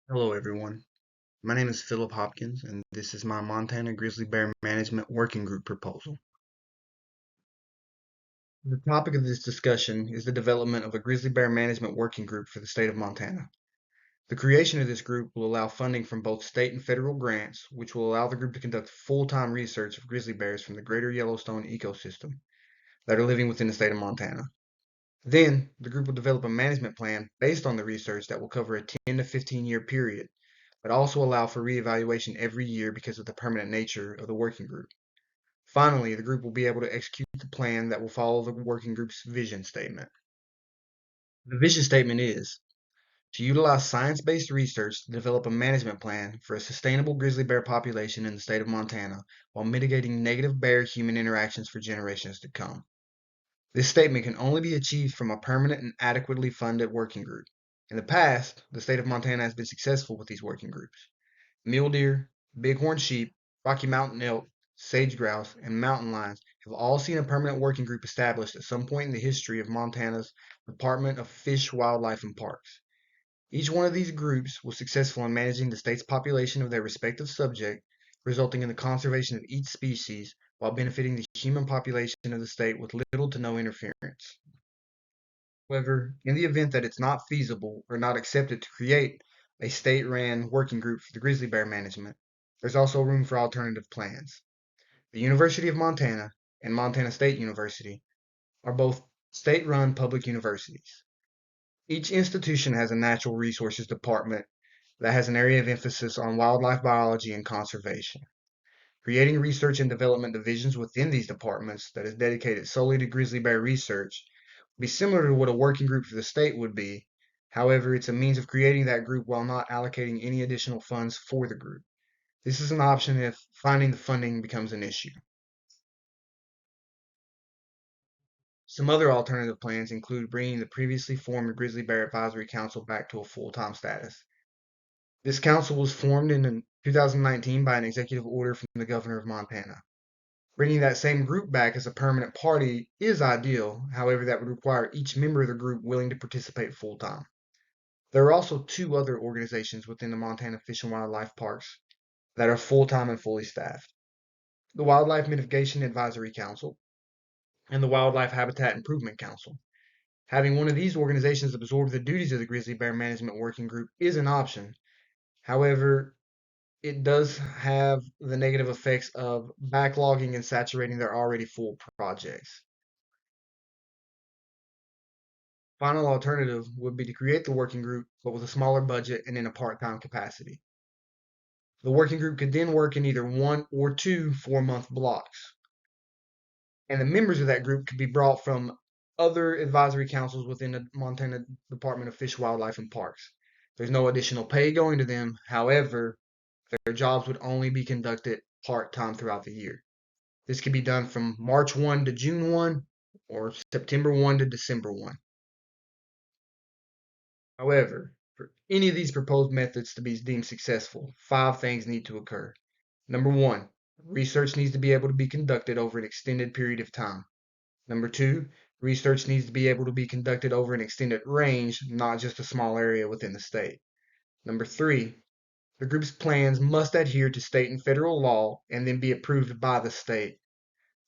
Hello, everyone. My name is Philip Hopkins, and this is my Montana Grizzly Bear Management Working Group proposal. The topic of this discussion is the development of a grizzly bear management working group for the state of Montana. The creation of this group will allow funding from both state and federal grants, which will allow the group to conduct full-time research of grizzly bears from the greater Yellowstone ecosystem that are living within the state of Montana. Then, the group will develop a management plan based on the research that will cover a 10 to 15 year period but also allow for reevaluation every year because of the permanent nature of the working group. Finally, the group will be able to execute the plan that will follow the working group's vision statement. The vision statement is to utilize science-based research to develop a management plan for a sustainable grizzly bear population in the state of Montana while mitigating negative bear-human interactions for generations to come. This statement can only be achieved from a permanent and adequately funded working group. In the past, the state of Montana has been successful with these working groups. Mule deer, bighorn sheep, Rocky Mountain elk, sage grouse, and mountain lions have all seen a permanent working group established at some point in the history of Montana's Department of Fish, Wildlife, and Parks. Each one of these groups was successful in managing the state's population of their respective subject, resulting in the conservation of each species while benefiting the human population of the state with little to no interference. However, in the event that it's not feasible or not accepted to create a state-ran working group for the grizzly bear management, there's also room for alternative plans. The University of Montana and Montana State University are both state-run public universities. Each institution has a natural resources department that has an area of emphasis on wildlife biology and conservation. Creating research and development divisions within these departments that is dedicated solely to grizzly bear research would be similar to what a working group for the state would be. However, it's a means of creating that group while not allocating any additional funds for the group. This is an option if finding the funding becomes an issue. Some other alternative plans include bringing the previously formed Grizzly Bear Advisory Council back to a full-time status. This council was formed in 2019 by an executive order from the governor of Montana. Bringing that same group back as a permanent party is ideal, however, that would require each member of the group willing to participate full time. There are also two other organizations within the Montana Fish and Wildlife Parks that are full time and fully staffed: the Wildlife Mitigation Advisory Council and the Wildlife Habitat Improvement Council. Having one of these organizations absorb the duties of the Grizzly Bear Management Working Group is an option. However, it does have the negative effects of backlogging and saturating their already full projects. Final alternative would be to create the working group, but with a smaller budget and in a part-time capacity. The working group could then work in either one or two 4-month blocks, and the members of that group could be brought from other advisory councils within the Montana Department of Fish, Wildlife, and Parks. There's no additional pay going to them. However, their jobs would only be conducted part-time throughout the year. This could be done from March 1 to June 1 or September 1 to December 1. However, for any of these proposed methods to be deemed successful, 5 things need to occur. Number 1, research needs to be able to be conducted over an extended period of time. Number 2, research needs to be able to be conducted over an extended range, not just a small area within the state. Number 3, the group's plans must adhere to state and federal law and then be approved by the state.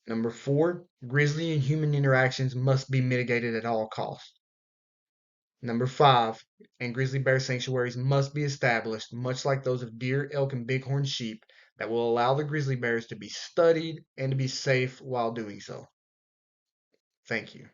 Number 4, grizzly and human interactions must be mitigated at all costs. Number 5, and grizzly bear sanctuaries must be established, much like those of deer, elk, and bighorn sheep, that will allow the grizzly bears to be studied and to be safe while doing so. Thank you.